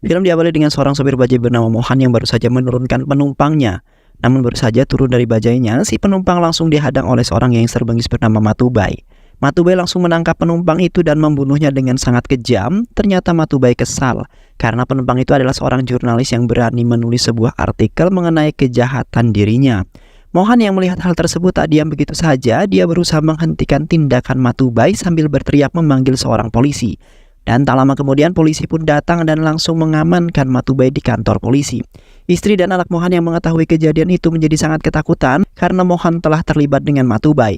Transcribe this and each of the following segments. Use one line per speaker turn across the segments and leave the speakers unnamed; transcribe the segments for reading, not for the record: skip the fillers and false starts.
Film diawali dengan seorang sopir bajai bernama Mohan yang baru saja menurunkan penumpangnya. Namun baru saja turun dari bajainya, si penumpang langsung dihadang oleh seorang gangster bengis bernama Matubai. Matubai langsung menangkap penumpang itu dan membunuhnya dengan sangat kejam. Ternyata Matubai kesal karena penumpang itu adalah seorang jurnalis yang berani menulis sebuah artikel mengenai kejahatan dirinya. Mohan yang melihat hal tersebut tak diam begitu saja, dia berusaha menghentikan tindakan Matubai sambil berteriak memanggil seorang polisi. Dan tak lama kemudian polisi pun datang dan langsung mengamankan Matubai di kantor polisi. Istri dan anak Mohan yang mengetahui kejadian itu menjadi sangat ketakutan karena Mohan telah terlibat dengan Matubai.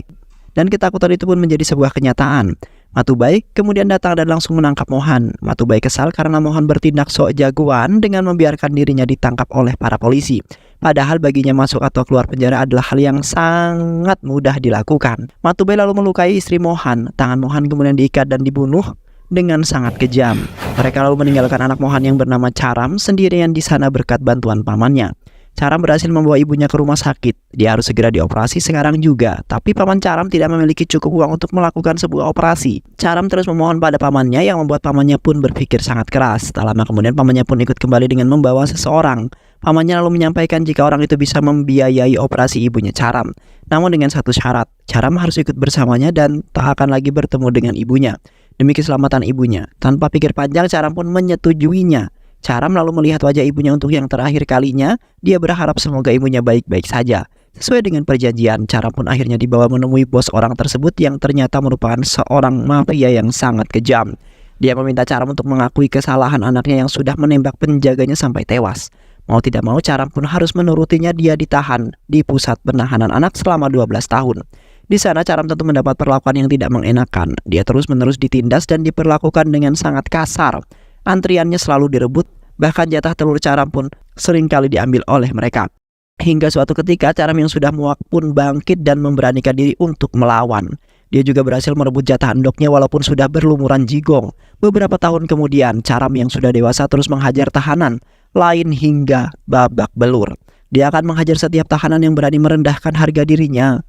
Dan ketakutan itu pun menjadi sebuah kenyataan. Matubai kemudian datang dan langsung menangkap Mohan. Matubai kesal karena Mohan bertindak sok jagoan dengan membiarkan dirinya ditangkap oleh para polisi. Padahal baginya masuk atau keluar penjara adalah hal yang sangat mudah dilakukan. Matubai lalu melukai istri Mohan. Tangan Mohan kemudian diikat dan dibunuh dengan sangat kejam. Mereka lalu meninggalkan anak Mohan yang bernama Charam sendirian di sana berkat bantuan pamannya. Charam berhasil membawa ibunya ke rumah sakit. Dia harus segera dioperasi sekarang juga. Tapi paman Charam tidak memiliki cukup uang untuk melakukan sebuah operasi. Charam terus memohon pada pamannya yang membuat pamannya pun berpikir sangat keras. Tak lama kemudian pamannya pun ikut kembali dengan membawa seseorang. Pamannya lalu menyampaikan jika orang itu bisa membiayai operasi ibunya Charam. Namun dengan satu syarat, Charam harus ikut bersamanya dan tak akan lagi bertemu dengan ibunya demi keselamatan ibunya. Tanpa pikir panjang, Charam pun menyetujuinya. Charam lalu melihat wajah ibunya untuk yang terakhir kalinya. Dia berharap semoga ibunya baik-baik saja. Sesuai dengan perjanjian, Charam pun akhirnya dibawa menemui bos orang tersebut yang ternyata merupakan seorang mafia yang sangat kejam. Dia meminta Charam untuk mengakui kesalahan anaknya yang sudah menembak penjaganya sampai tewas. Mau tidak mau, Charam pun harus menurutinya. Dia ditahan di pusat penahanan anak selama 12 tahun. Di sana Charam tentu mendapat perlakuan yang tidak mengenakan. Dia terus-menerus ditindas dan diperlakukan dengan sangat kasar. Antriannya selalu direbut, bahkan jatah telur Charam pun seringkali diambil oleh mereka. Hingga suatu ketika Charam yang sudah muak pun bangkit dan memberanikan diri untuk melawan. Dia juga berhasil merebut jatah endoknya walaupun sudah berlumuran jigong. Beberapa tahun kemudian Charam yang sudah dewasa terus menghajar tahanan lain hingga babak belur. Dia akan menghajar setiap tahanan yang berani merendahkan harga dirinya.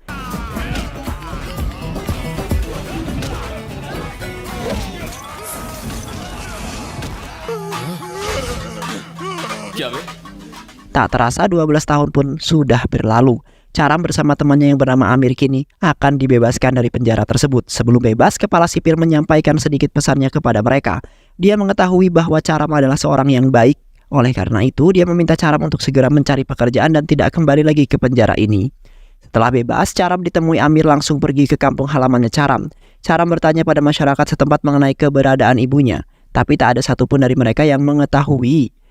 Tak terasa 12 tahun pun sudah berlalu. Charam bersama temannya yang bernama Amir kini akan dibebaskan dari penjara tersebut. Sebelum bebas, kepala sipir menyampaikan sedikit pesannya kepada mereka. Dia mengetahui bahwa Charam adalah seorang yang baik. Oleh karena itu, dia meminta Charam untuk segera mencari pekerjaan dan tidak kembali lagi ke penjara ini. Setelah bebas, Charam ditemui Amir langsung pergi ke kampung halamannya Charam. Charam bertanya pada masyarakat setempat mengenai keberadaan ibunya. Tapi tak ada satupun dari mereka yang mengetahui.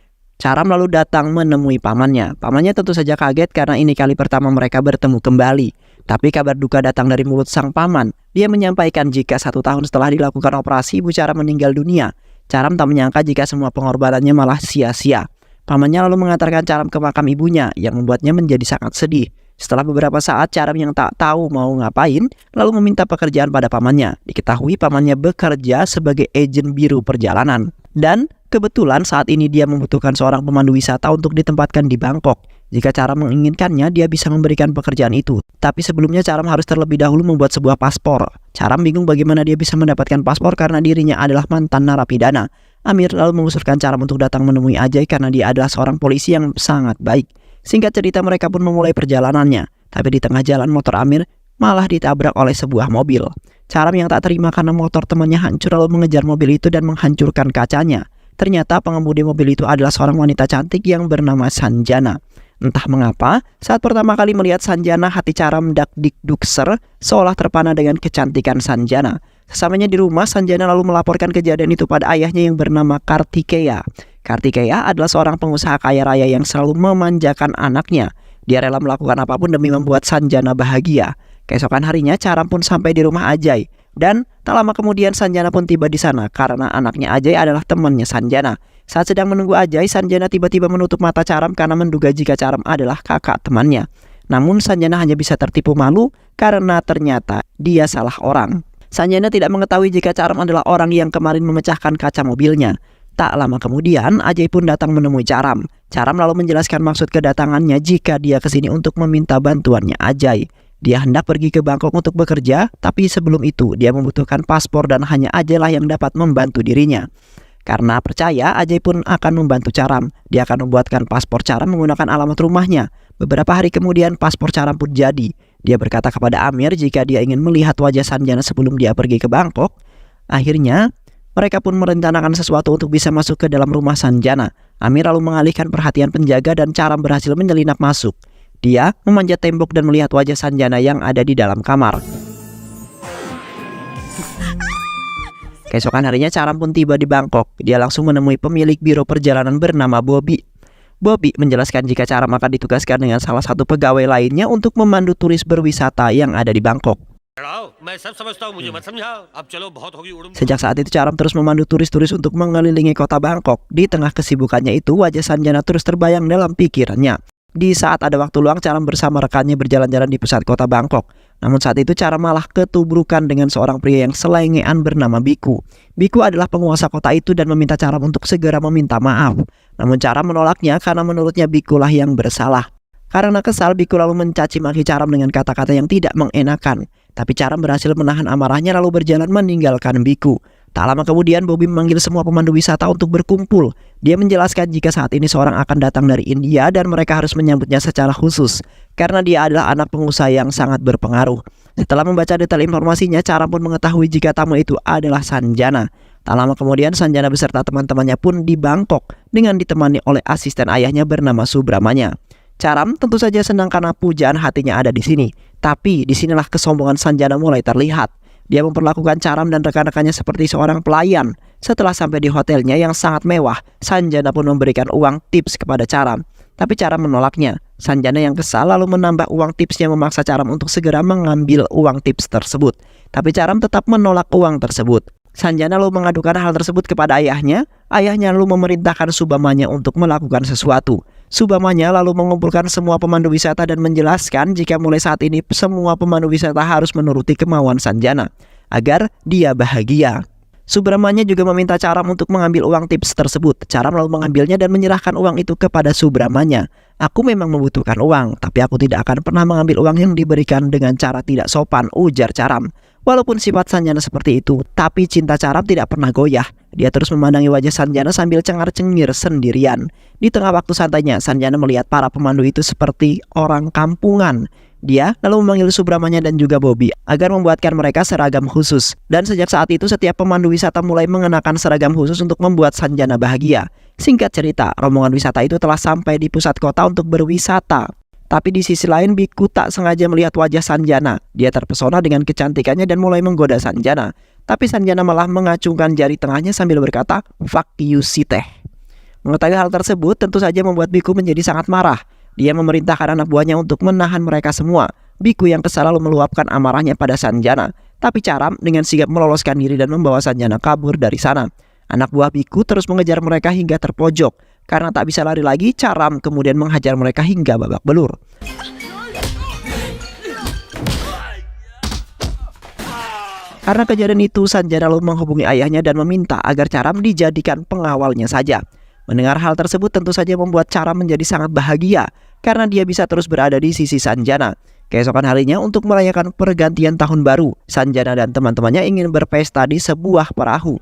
Charam lalu datang menemui pamannya. Pamannya tentu saja kaget karena ini kali pertama mereka bertemu kembali. Tapi kabar duka datang dari mulut sang paman. Dia menyampaikan jika 1 tahun setelah dilakukan operasi, ibu Charam meninggal dunia. Charam tak menyangka jika semua pengorbanannya malah sia-sia. Pamannya lalu mengantarkan Charam ke makam ibunya yang membuatnya menjadi sangat sedih. Setelah beberapa saat, Charam yang tak tahu mau ngapain lalu meminta pekerjaan pada pamannya. Diketahui pamannya bekerja sebagai agen biru perjalanan. Dan kebetulan saat ini dia membutuhkan seorang pemandu wisata untuk ditempatkan di Bangkok. Jika Charam menginginkannya, dia bisa memberikan pekerjaan itu. Tapi sebelumnya Charam harus terlebih dahulu membuat sebuah paspor. Charam bingung bagaimana dia bisa mendapatkan paspor karena dirinya adalah mantan narapidana. Amir lalu mengusulkan Charam untuk datang menemui Ajay karena dia adalah seorang polisi yang sangat baik. Singkat cerita, mereka pun memulai perjalanannya. Tapi di tengah jalan motor Amir malah ditabrak oleh sebuah mobil. Charam yang tak terima karena motor temannya hancur lalu mengejar mobil itu dan menghancurkan kacanya. Ternyata pengemudi mobil itu adalah seorang wanita cantik yang bernama Sanjana. Entah mengapa, saat pertama kali melihat Sanjana, hati Charam dak-dik-dukser seolah terpana dengan kecantikan Sanjana. Sesamanya di rumah, Sanjana lalu melaporkan kejadian itu pada ayahnya yang bernama Kartikeya. Kartikeya adalah seorang pengusaha kaya raya yang selalu memanjakan anaknya. Dia rela melakukan apapun demi membuat Sanjana bahagia. Keesokan harinya, Charam pun sampai di rumah Ajay. Dan tak lama kemudian Sanjana pun tiba di sana karena anaknya Ajay adalah temannya Sanjana. Saat sedang menunggu Ajay, Sanjana tiba-tiba menutup mata Charam karena menduga jika Charam adalah kakak temannya. Namun Sanjana hanya bisa tertipu malu karena ternyata dia salah orang. Sanjana tidak mengetahui jika Charam adalah orang yang kemarin memecahkan kaca mobilnya. Tak lama kemudian, Ajay pun datang menemui Charam. Charam lalu menjelaskan maksud kedatangannya jika dia kesini untuk meminta bantuannya Ajay. Dia hendak pergi ke Bangkok untuk bekerja, tapi sebelum itu dia membutuhkan paspor dan hanya Ajay lah yang dapat membantu dirinya. Karena percaya Ajay pun akan membantu Caram. Dia akan membuatkan paspor Caram menggunakan alamat rumahnya. Beberapa hari kemudian paspor Caram pun jadi. Dia berkata kepada Amir jika dia ingin melihat wajah Sanjana sebelum dia pergi ke Bangkok. Akhirnya mereka pun merencanakan sesuatu untuk bisa masuk ke dalam rumah Sanjana. Amir lalu mengalihkan perhatian penjaga dan Caram berhasil menyelinap masuk. Dia memanjat tembok dan melihat wajah Sanjana yang ada di dalam kamar. Keesokan harinya Caram pun tiba di Bangkok. Dia langsung menemui pemilik biro perjalanan bernama Bobby. Bobby menjelaskan jika Caram akan ditugaskan dengan salah satu pegawai lainnya untuk memandu turis berwisata yang ada di Bangkok. Sejak saat itu Caram terus memandu turis-turis untuk mengelilingi kota Bangkok. Di tengah kesibukannya itu, wajah Sanjana terus terbayang dalam pikirannya. Di saat ada waktu luang, Caram bersama rekannya berjalan-jalan di pusat kota Bangkok. Namun saat itu Caram malah ketubrukan dengan seorang pria yang selengean bernama Biku. Biku adalah penguasa kota itu dan meminta Caram untuk segera meminta maaf. Namun Caram menolaknya karena menurutnya Biku lah yang bersalah. Karena kesal, Biku lalu mencaci maki Caram dengan kata-kata yang tidak mengenakan. Tapi Caram berhasil menahan amarahnya lalu berjalan meninggalkan Biku. Tak lama kemudian Bobby memanggil semua pemandu wisata untuk berkumpul. Dia menjelaskan jika saat ini seorang akan datang dari India dan mereka harus menyambutnya secara khusus karena dia adalah anak pengusaha yang sangat berpengaruh. Setelah membaca detail informasinya, Caram pun mengetahui jika tamu itu adalah Sanjana. Tak lama kemudian Sanjana beserta teman-temannya pun di Bangkok dengan ditemani oleh asisten ayahnya bernama Subramanya. Caram tentu saja senang karena pujaan hatinya ada di sini. Tapi disinilah kesombongan Sanjana mulai terlihat. Dia memperlakukan Caram dan rekan-rekannya seperti seorang pelayan. Setelah sampai di hotelnya yang sangat mewah, Sanjana pun memberikan uang tips kepada Caram. Tapi Caram menolaknya. Sanjana yang kesal lalu menambah uang tipsnya memaksa Caram untuk segera mengambil uang tips tersebut. Tapi Caram tetap menolak uang tersebut. Sanjana lalu mengadukan hal tersebut kepada ayahnya. Ayahnya lalu memerintahkan Subamanya untuk melakukan sesuatu. Subamanya lalu mengumpulkan semua pemandu wisata dan menjelaskan jika mulai saat ini semua pemandu wisata harus menuruti kemauan Sanjana agar dia bahagia. Subramanya juga meminta Caram untuk mengambil uang tips tersebut. Caram lalu mengambilnya dan menyerahkan uang itu kepada Subramanya. Aku memang membutuhkan uang, tapi aku tidak akan pernah mengambil uang yang diberikan dengan cara tidak sopan, ujar Caram. Walaupun sifat Sanjana seperti itu, tapi cinta Caram tidak pernah goyah. Dia terus memandangi wajah Sanjana sambil cengar-cengir sendirian. Di tengah waktu santainya, Sanjana melihat para pemandu itu seperti orang kampungan. Dia lalu memanggil Subramanya dan juga Bobby agar membuatkan mereka seragam khusus. Dan sejak saat itu setiap pemandu wisata mulai mengenakan seragam khusus untuk membuat Sanjana bahagia. Singkat cerita, rombongan wisata itu telah sampai di pusat kota untuk berwisata. Tapi di sisi lain Biku tak sengaja melihat wajah Sanjana. Dia terpesona dengan kecantikannya dan mulai menggoda Sanjana. Tapi Sanjana malah mengacungkan jari tengahnya sambil berkata, "Fuck you Siteh." Mengetahui hal tersebut tentu saja membuat Biku menjadi sangat marah. Dia memerintahkan anak buahnya untuk menahan mereka semua. Biku yang kesal lalu meluapkan amarahnya pada Sanjana. Tapi Caram dengan sigap meloloskan diri dan membawa Sanjana kabur dari sana. Anak buah Biku terus mengejar mereka hingga terpojok. Karena tak bisa lari lagi, Caram kemudian menghajar mereka hingga babak belur. Karena kejadian itu, Sanjana lalu menghubungi ayahnya dan meminta agar Caram dijadikan pengawalnya saja. Mendengar hal tersebut tentu saja membuat Caram menjadi sangat bahagia karena dia bisa terus berada di sisi Sanjana. Keesokan harinya untuk merayakan pergantian tahun baru, Sanjana dan teman-temannya ingin berpesta di sebuah perahu.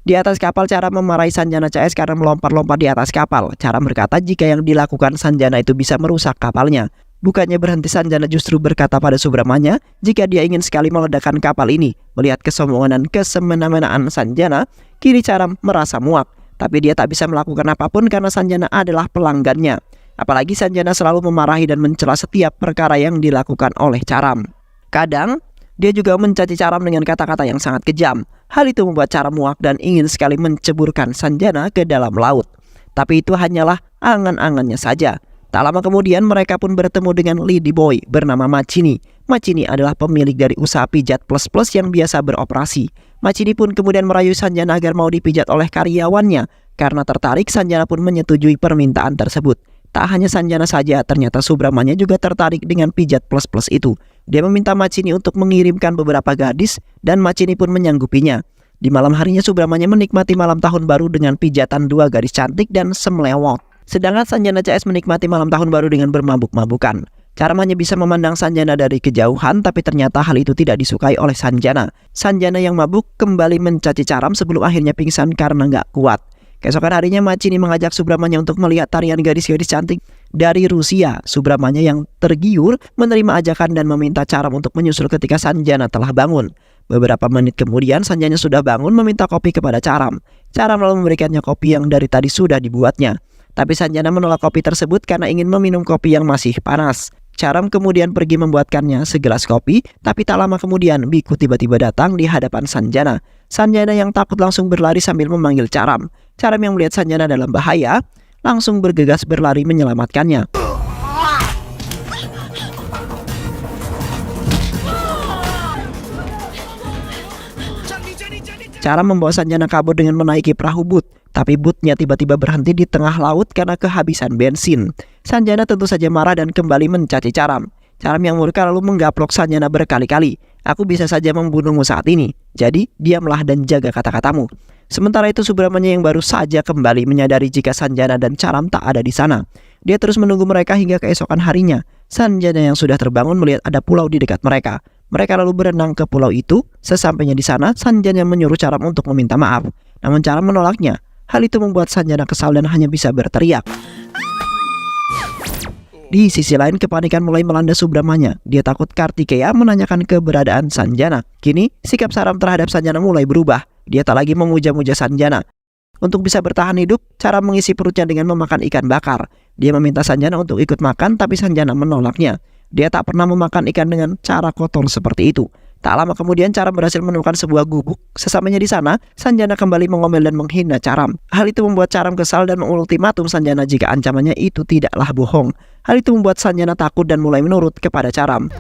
Di atas kapal, Caram memarahi Sanjana CS karena melompat-lompat di atas kapal. Caram berkata jika yang dilakukan Sanjana itu bisa merusak kapalnya. Bukannya berhenti, Sanjana justru berkata pada Subramanya jika dia ingin sekali meledakkan kapal ini. Melihat kesombongan dan kesemena-menaan Sanjana, kini Caram merasa muak. Tapi dia tak bisa melakukan apapun karena Sanjana adalah pelanggannya. Apalagi Sanjana selalu memarahi dan mencela setiap perkara yang dilakukan oleh Caram. Kadang dia juga mencaci Caram dengan kata-kata yang sangat kejam. Hal itu membuat Caram muak dan ingin sekali menceburkan Sanjana ke dalam laut. Tapi itu hanyalah angan-angannya saja. Tak lama kemudian mereka pun bertemu dengan lady boy bernama Macini. Macini adalah pemilik dari usaha pijat plus-plus yang biasa beroperasi. Macini pun kemudian merayu Sanjana agar mau dipijat oleh karyawannya. Karena tertarik, Sanjana pun menyetujui permintaan tersebut. Tak hanya Sanjana saja, ternyata Subramanya juga tertarik dengan pijat plus-plus itu. Dia meminta Macini untuk mengirimkan beberapa gadis dan Macini pun menyanggupinya. Di malam harinya Subramanya menikmati malam tahun baru dengan pijatan 2 gadis cantik dan semlewot. Sedangkan Sanjana CS menikmati malam tahun baru dengan bermabuk-mabukan. Caram hanya bisa memandang Sanjana dari kejauhan, tapi ternyata hal itu tidak disukai oleh Sanjana. Sanjana yang mabuk kembali mencaci Caram sebelum akhirnya pingsan karena nggak kuat. Keesokan harinya Macini mengajak Subramanya untuk melihat tarian gadis-gadis cantik dari Rusia. Subramanya yang tergiur menerima ajakan dan meminta Caram untuk menyusul ketika Sanjana telah bangun. Beberapa menit kemudian Sanjana sudah bangun meminta kopi kepada Caram. Caram lalu memberikannya kopi yang dari tadi sudah dibuatnya. Tapi Sanjana menolak kopi tersebut karena ingin meminum kopi yang masih panas. Caram kemudian pergi membuatkannya segelas kopi, tapi tak lama kemudian Biku tiba-tiba datang di hadapan Sanjana. Sanjana yang takut langsung berlari sambil memanggil Caram. Caram yang melihat Sanjana dalam bahaya, langsung bergegas berlari menyelamatkannya. Caram membawa Sanjana kabur dengan menaiki perahu bot. Tapi botnya tiba-tiba berhenti di tengah laut karena kehabisan bensin. Sanjana tentu saja marah dan kembali mencaci Caram. Caram yang murka lalu menggaplok Sanjana berkali-kali. "Aku bisa saja membunuhmu saat ini, jadi diamlah dan jaga kata-katamu." Sementara itu Subramanya yang baru saja kembali menyadari jika Sanjana dan Caram tak ada di sana. Dia terus menunggu mereka hingga keesokan harinya. Sanjana yang sudah terbangun melihat ada pulau di dekat mereka. Mereka lalu berenang ke pulau itu. Sesampainya di sana, Sanjana menyuruh Caram untuk meminta maaf. Namun Caram menolaknya. Hal itu membuat Sanjana kesal dan hanya bisa berteriak. Di sisi lain, kepanikan mulai melanda Subramanya. Dia takut Kartikeya menanyakan keberadaan Sanjana. Kini, sikap Caram terhadap Sanjana mulai berubah. Dia tak lagi memuja-muja Sanjana. Untuk bisa bertahan hidup, Caram mengisi perutnya dengan memakan ikan bakar. Dia meminta Sanjana untuk ikut makan, tapi Sanjana menolaknya. Dia tak pernah memakan ikan dengan cara kotor seperti itu. Tak lama kemudian Caram berhasil menemukan sebuah gubuk. Sesampainya di sana, Sanjana kembali mengomel dan menghina Caram. Hal itu membuat Caram kesal dan mengultimatum Sanjana jika ancamannya itu tidaklah bohong. Hal itu membuat Sanjana takut dan mulai menurut kepada Caram.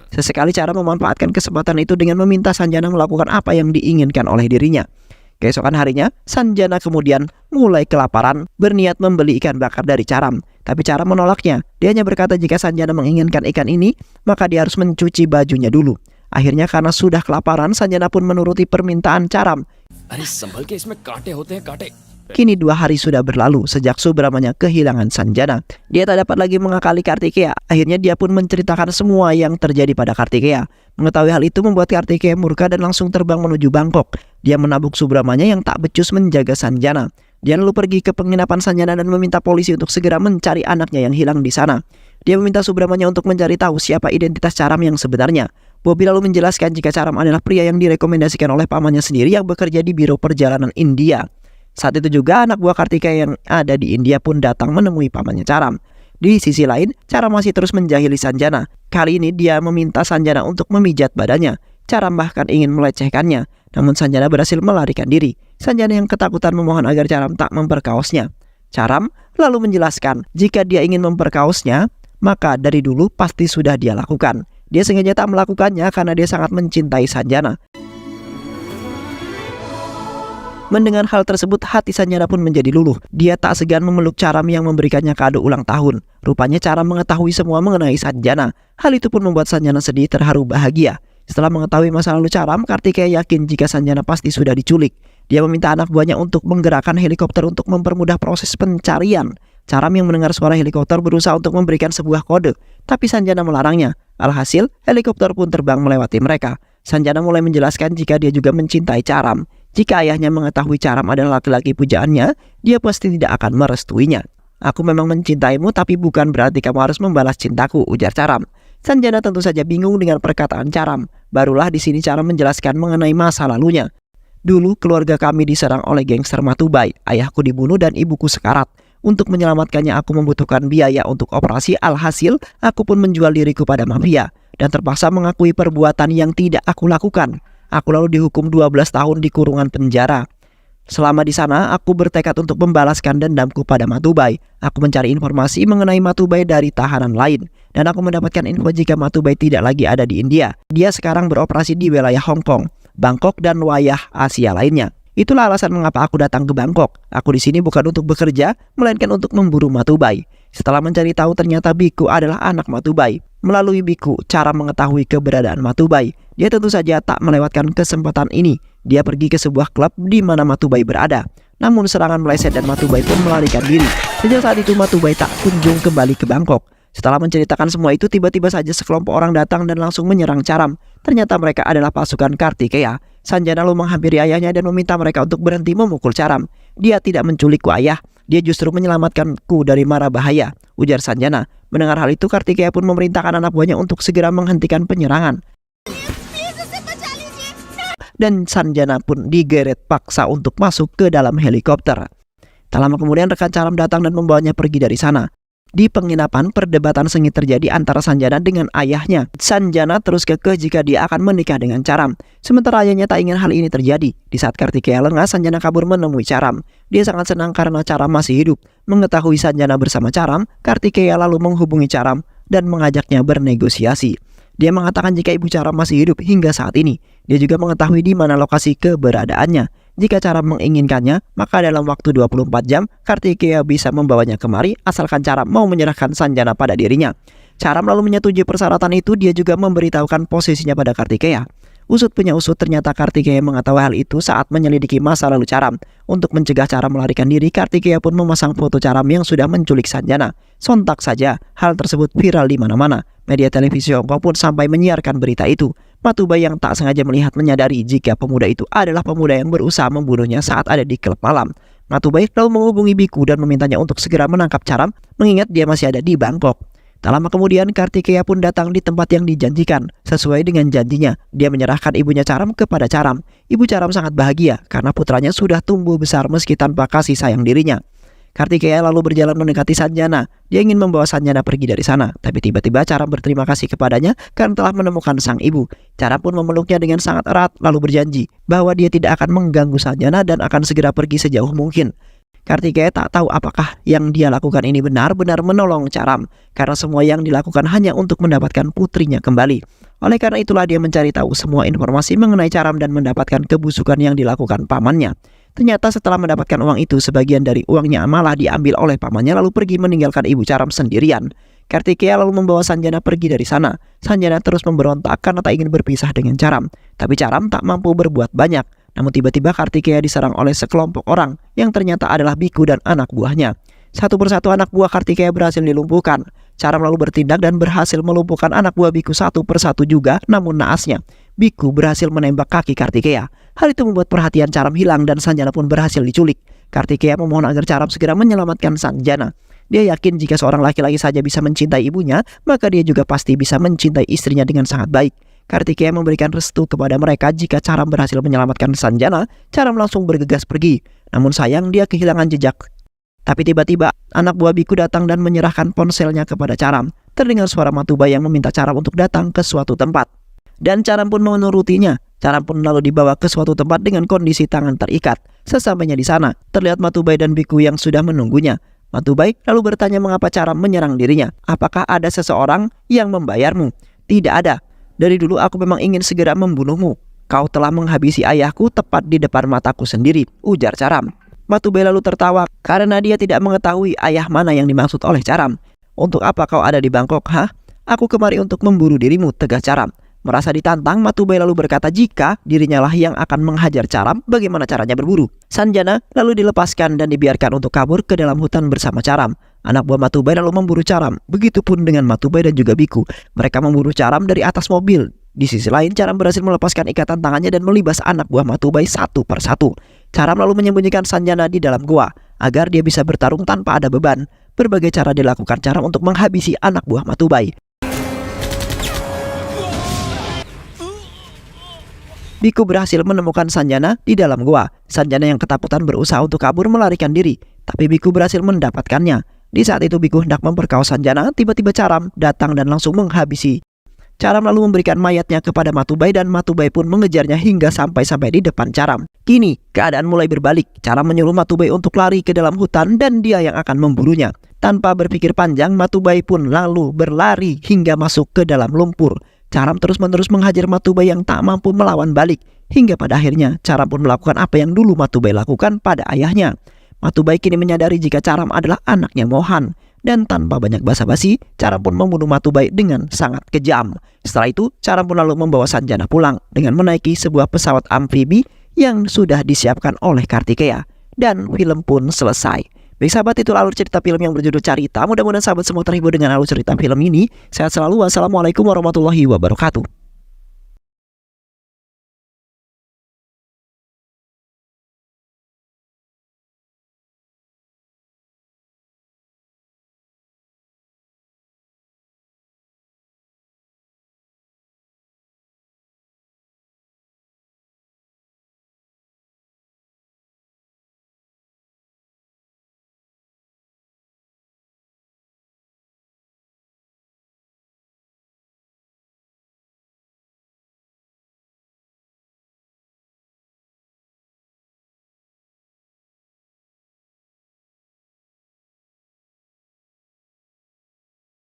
Sesekali Caram memanfaatkan kesempatan itu dengan meminta Sanjana melakukan apa yang diinginkan oleh dirinya. Keesokan harinya, Sanjana kemudian mulai kelaparan, berniat membeli ikan bakar dari Caram. Tapi Caram menolaknya. Dia hanya berkata jika Sanjana menginginkan ikan ini, maka dia harus mencuci bajunya dulu. Akhirnya karena sudah kelaparan, Sanjana pun menuruti permintaan Caram. Kini 2 hari sudah berlalu sejak Subramanya kehilangan Sanjana. Dia tak dapat lagi mengakali Kartikeya. Akhirnya dia pun menceritakan semua yang terjadi pada Kartikeya. Mengetahui hal itu membuat Kartikeya murka dan langsung terbang menuju Bangkok. Dia menabuk Subramanya yang tak becus menjaga Sanjana. Dia lalu pergi ke penginapan Sanjana dan meminta polisi untuk segera mencari anaknya yang hilang di sana. Dia meminta Subramanya untuk mencari tahu siapa identitas Caram yang sebenarnya. Bobby lalu menjelaskan jika Caram adalah pria yang direkomendasikan oleh pamannya sendiri yang bekerja di Biro Perjalanan India. Saat itu juga anak buah Kartikeya yang ada di India pun datang menemui pamannya Caram. Di sisi lain, Caram masih terus menjahili Sanjana. Kali ini dia meminta Sanjana untuk memijat badannya. Caram bahkan ingin melecehkannya, namun Sanjana berhasil melarikan diri. Sanjana yang ketakutan memohon agar Caram tak memperkaosnya. Caram lalu menjelaskan jika dia ingin memperkaosnya, maka dari dulu pasti sudah dia lakukan. Dia sengaja tak melakukannya karena dia sangat mencintai Sanjana. Mendengar hal tersebut, hati Sanjana pun menjadi luluh. Dia tak segan memeluk Caram yang memberikannya kado ulang tahun. Rupanya Caram mengetahui semua mengenai Sanjana. Hal itu pun membuat Sanjana sedih, terharu, bahagia. Setelah mengetahui masa lalu Caram, Kartikeya yakin jika Sanjana pasti sudah diculik. Dia meminta anak buahnya untuk menggerakkan helikopter untuk mempermudah proses pencarian. Caram yang mendengar suara helikopter berusaha untuk memberikan sebuah kode, tapi Sanjana melarangnya. Alhasil, helikopter pun terbang melewati mereka. Sanjana mulai menjelaskan jika dia juga mencintai Caram. Jika ayahnya mengetahui Caram adalah laki-laki pujaannya, dia pasti tidak akan merestuinya. "Aku memang mencintaimu, tapi bukan berarti kamu harus membalas cintaku," ujar Caram. Sanjana tentu saja bingung dengan perkataan Caram. Barulah di sini Caram menjelaskan mengenai masa lalunya. "Dulu keluarga kami diserang oleh gangster Matubai. Ayahku dibunuh dan ibuku sekarat. Untuk menyelamatkannya aku membutuhkan biaya untuk operasi. Alhasil aku pun menjual diriku pada mafia dan terpaksa mengakui perbuatan yang tidak aku lakukan. Aku lalu dihukum 12 tahun di kurungan penjara. Selama di sana, aku bertekad untuk membalaskan dendamku pada Matubai. Aku mencari informasi mengenai Matubai dari tahanan lain, dan aku mendapatkan info jika Matubai tidak lagi ada di India. Dia sekarang beroperasi di wilayah Hong Kong, Bangkok, dan wilayah Asia lainnya. Itulah alasan mengapa aku datang ke Bangkok. Aku di sini bukan untuk bekerja, melainkan untuk memburu Matubai." Setelah mencari tahu ternyata Biku adalah anak Matubai. Melalui Biku, Caram mengetahui keberadaan Matubai. Dia tentu saja tak melewatkan kesempatan ini. Dia pergi ke sebuah klub di mana Matubai berada. Namun serangan meleset dan Matubai pun melarikan diri. Sejak saat itu Matubai tak kunjung kembali ke Bangkok. Setelah menceritakan semua itu, tiba-tiba saja sekelompok orang datang dan langsung menyerang Charam. Ternyata mereka adalah pasukan Kartikeya. Sanjana lalu menghampiri ayahnya dan meminta mereka untuk berhenti memukul Charam. Dia tidak menculikku ayah, dia justru menyelamatkanku dari mara bahaya, ujar Sanjana. Mendengar hal itu, Kartikeya pun memerintahkan anak buahnya untuk segera menghentikan penyerangan. Dan Sanjana pun digeret paksa untuk masuk ke dalam helikopter. Tak lama kemudian rekan Charam datang dan membawanya pergi dari sana. Di penginapan, perdebatan sengit terjadi antara Sanjana dengan ayahnya. Sanjana terus kekeh jika dia akan menikah dengan Charam, sementara ayahnya tak ingin hal ini terjadi. Di saat Kartikeya lengah, Sanjana kabur menemui Charam. Dia sangat senang karena Charam masih hidup. Mengetahui Sanjana bersama Charam, Kartikeya lalu menghubungi Charam dan mengajaknya bernegosiasi. Dia mengatakan jika ibu Charam masih hidup hingga saat ini. Dia juga mengetahui di mana lokasi keberadaannya. Jika Charam menginginkannya, maka dalam waktu 24 jam, Kartikeya bisa membawanya kemari asalkan Charam mau menyerahkan Sanjana pada dirinya. Charam lalu menyetujui persyaratan itu. Dia juga memberitahukan posisinya pada Kartikeya. Usut punya usut, ternyata Kartikeya mengetahui hal itu saat menyelidiki masa lalu Charam. Untuk mencegah Charam melarikan diri, Kartikeya pun memasang foto Charam yang sudah menculik Sanjana. Sontak saja, hal tersebut viral di mana-mana. Media televisi Hong Kong pun sampai menyiarkan berita itu. Matubai yang tak sengaja melihat menyadari jika pemuda itu adalah pemuda yang berusaha membunuhnya saat ada di klub malam. Matubai lalu menghubungi Biku dan memintanya untuk segera menangkap Charam, mengingat dia masih ada di Bangkok. Tak lama kemudian, Kartikeya pun datang di tempat yang dijanjikan. Sesuai dengan janjinya, dia menyerahkan ibunya Charam kepada Charam. Ibu Charam sangat bahagia karena putranya sudah tumbuh besar meski tanpa kasih sayang dirinya. Kartikeya lalu berjalan mendekati Sanjana. Dia ingin membawa Sanjana pergi dari sana, tapi tiba-tiba Charam berterima kasih kepadanya karena telah menemukan sang ibu. Charam pun memeluknya dengan sangat erat lalu berjanji bahwa dia tidak akan mengganggu Sanjana dan akan segera pergi sejauh mungkin. Kartikeya tak tahu apakah yang dia lakukan ini benar-benar menolong Charam, karena semua yang dilakukan hanya untuk mendapatkan putrinya kembali. Oleh karena itulah dia mencari tahu semua informasi mengenai Charam dan mendapatkan kebusukan yang dilakukan pamannya. Ternyata setelah mendapatkan uang itu, sebagian dari uangnya malah diambil oleh pamannya lalu pergi meninggalkan ibu Charam sendirian. Kartikeya lalu membawa Sanjana pergi dari sana. Sanjana terus memberontak karena tak ingin berpisah dengan Charam. Tapi Charam tak mampu berbuat banyak. Namun tiba-tiba Kartikeya diserang oleh sekelompok orang yang ternyata adalah Biku dan anak buahnya. Satu persatu anak buah Kartikeya berhasil dilumpuhkan. Charam lalu bertindak dan berhasil melumpuhkan anak buah Biku satu persatu juga, namun naasnya Biku berhasil menembak kaki Kartikeya. Hal itu membuat perhatian Charam hilang dan Sanjana pun berhasil diculik. Kartikeya memohon agar Charam segera menyelamatkan Sanjana. Dia yakin jika seorang laki-laki saja bisa mencintai ibunya, maka dia juga pasti bisa mencintai istrinya dengan sangat baik. Kartikeya memberikan restu kepada mereka jika Charam berhasil menyelamatkan Sanjana. Charam langsung bergegas pergi. Namun sayang, dia kehilangan jejak. Tapi tiba-tiba anak buah Biku datang dan menyerahkan ponselnya kepada Charam. Terdengar suara Matubai yang meminta Charam untuk datang ke suatu tempat. Dan Charam pun menurutinya. Charam pun lalu dibawa ke suatu tempat dengan kondisi tangan terikat. Sesampainya di sana, terlihat Matubai dan Biku yang sudah menunggunya. Matubai lalu bertanya mengapa Charam menyerang dirinya. Apakah ada seseorang yang membayarmu? Tidak ada. Dari dulu aku memang ingin segera membunuhmu. Kau telah menghabisi ayahku tepat di depan mataku sendiri, ujar Charam. Matubai lalu tertawa karena dia tidak mengetahui ayah mana yang dimaksud oleh Charam. Untuk apa kau ada di Bangkok, hah? Aku kemari untuk memburu dirimu, tegas Charam. Merasa ditantang, Matubai lalu berkata jika dirinya lah yang akan menghajar Charam, bagaimana caranya berburu. Sanjana lalu dilepaskan dan dibiarkan untuk kabur ke dalam hutan bersama Charam. Anak buah Matubai lalu memburu Charam. Begitupun dengan Matubai dan juga Biku. Mereka memburu Charam dari atas mobil. Di sisi lain, Charam berhasil melepaskan ikatan tangannya dan melibas anak buah Matubai satu persatu. Charam lalu menyembunyikan Sanjana di dalam gua agar dia bisa bertarung tanpa ada beban. Berbagai cara dilakukan Charam untuk menghabisi anak buah Matubai. Biku berhasil menemukan Sanjana di dalam gua. Sanjana yang ketakutan berusaha untuk kabur melarikan diri, tapi Biku berhasil mendapatkannya. Di saat itu Biku hendak memperkaos Sanjana, tiba-tiba Charam datang dan langsung menghabisi. Charam lalu memberikan mayatnya kepada Matubai dan Matubai pun mengejarnya hingga sampai di depan Charam. Kini keadaan mulai berbalik. Charam menyuruh Matubai untuk lari ke dalam hutan dan dia yang akan memburunya. Tanpa berpikir panjang, Matubai pun lalu berlari hingga masuk ke dalam lumpur. Charam terus-menerus menghajar Matubai yang tak mampu melawan balik. Hingga pada akhirnya Charam pun melakukan apa yang dulu Matubai lakukan pada ayahnya. Matubai kini menyadari jika Charam adalah anaknya Mohan. Dan tanpa banyak basa-basi, Charam pun membunuh Matubai dengan sangat kejam. Setelah itu, Charam pun lalu membawa Sanjana pulang dengan menaiki sebuah pesawat amfibi yang sudah disiapkan oleh Kartikeya. Dan film pun selesai. Baik sahabat, itu alur cerita film yang berjudul Carita. Mudah-mudahan sahabat semua terhibur dengan alur cerita film ini. Sehat selalu. Wassalamualaikum warahmatullahi wabarakatuh.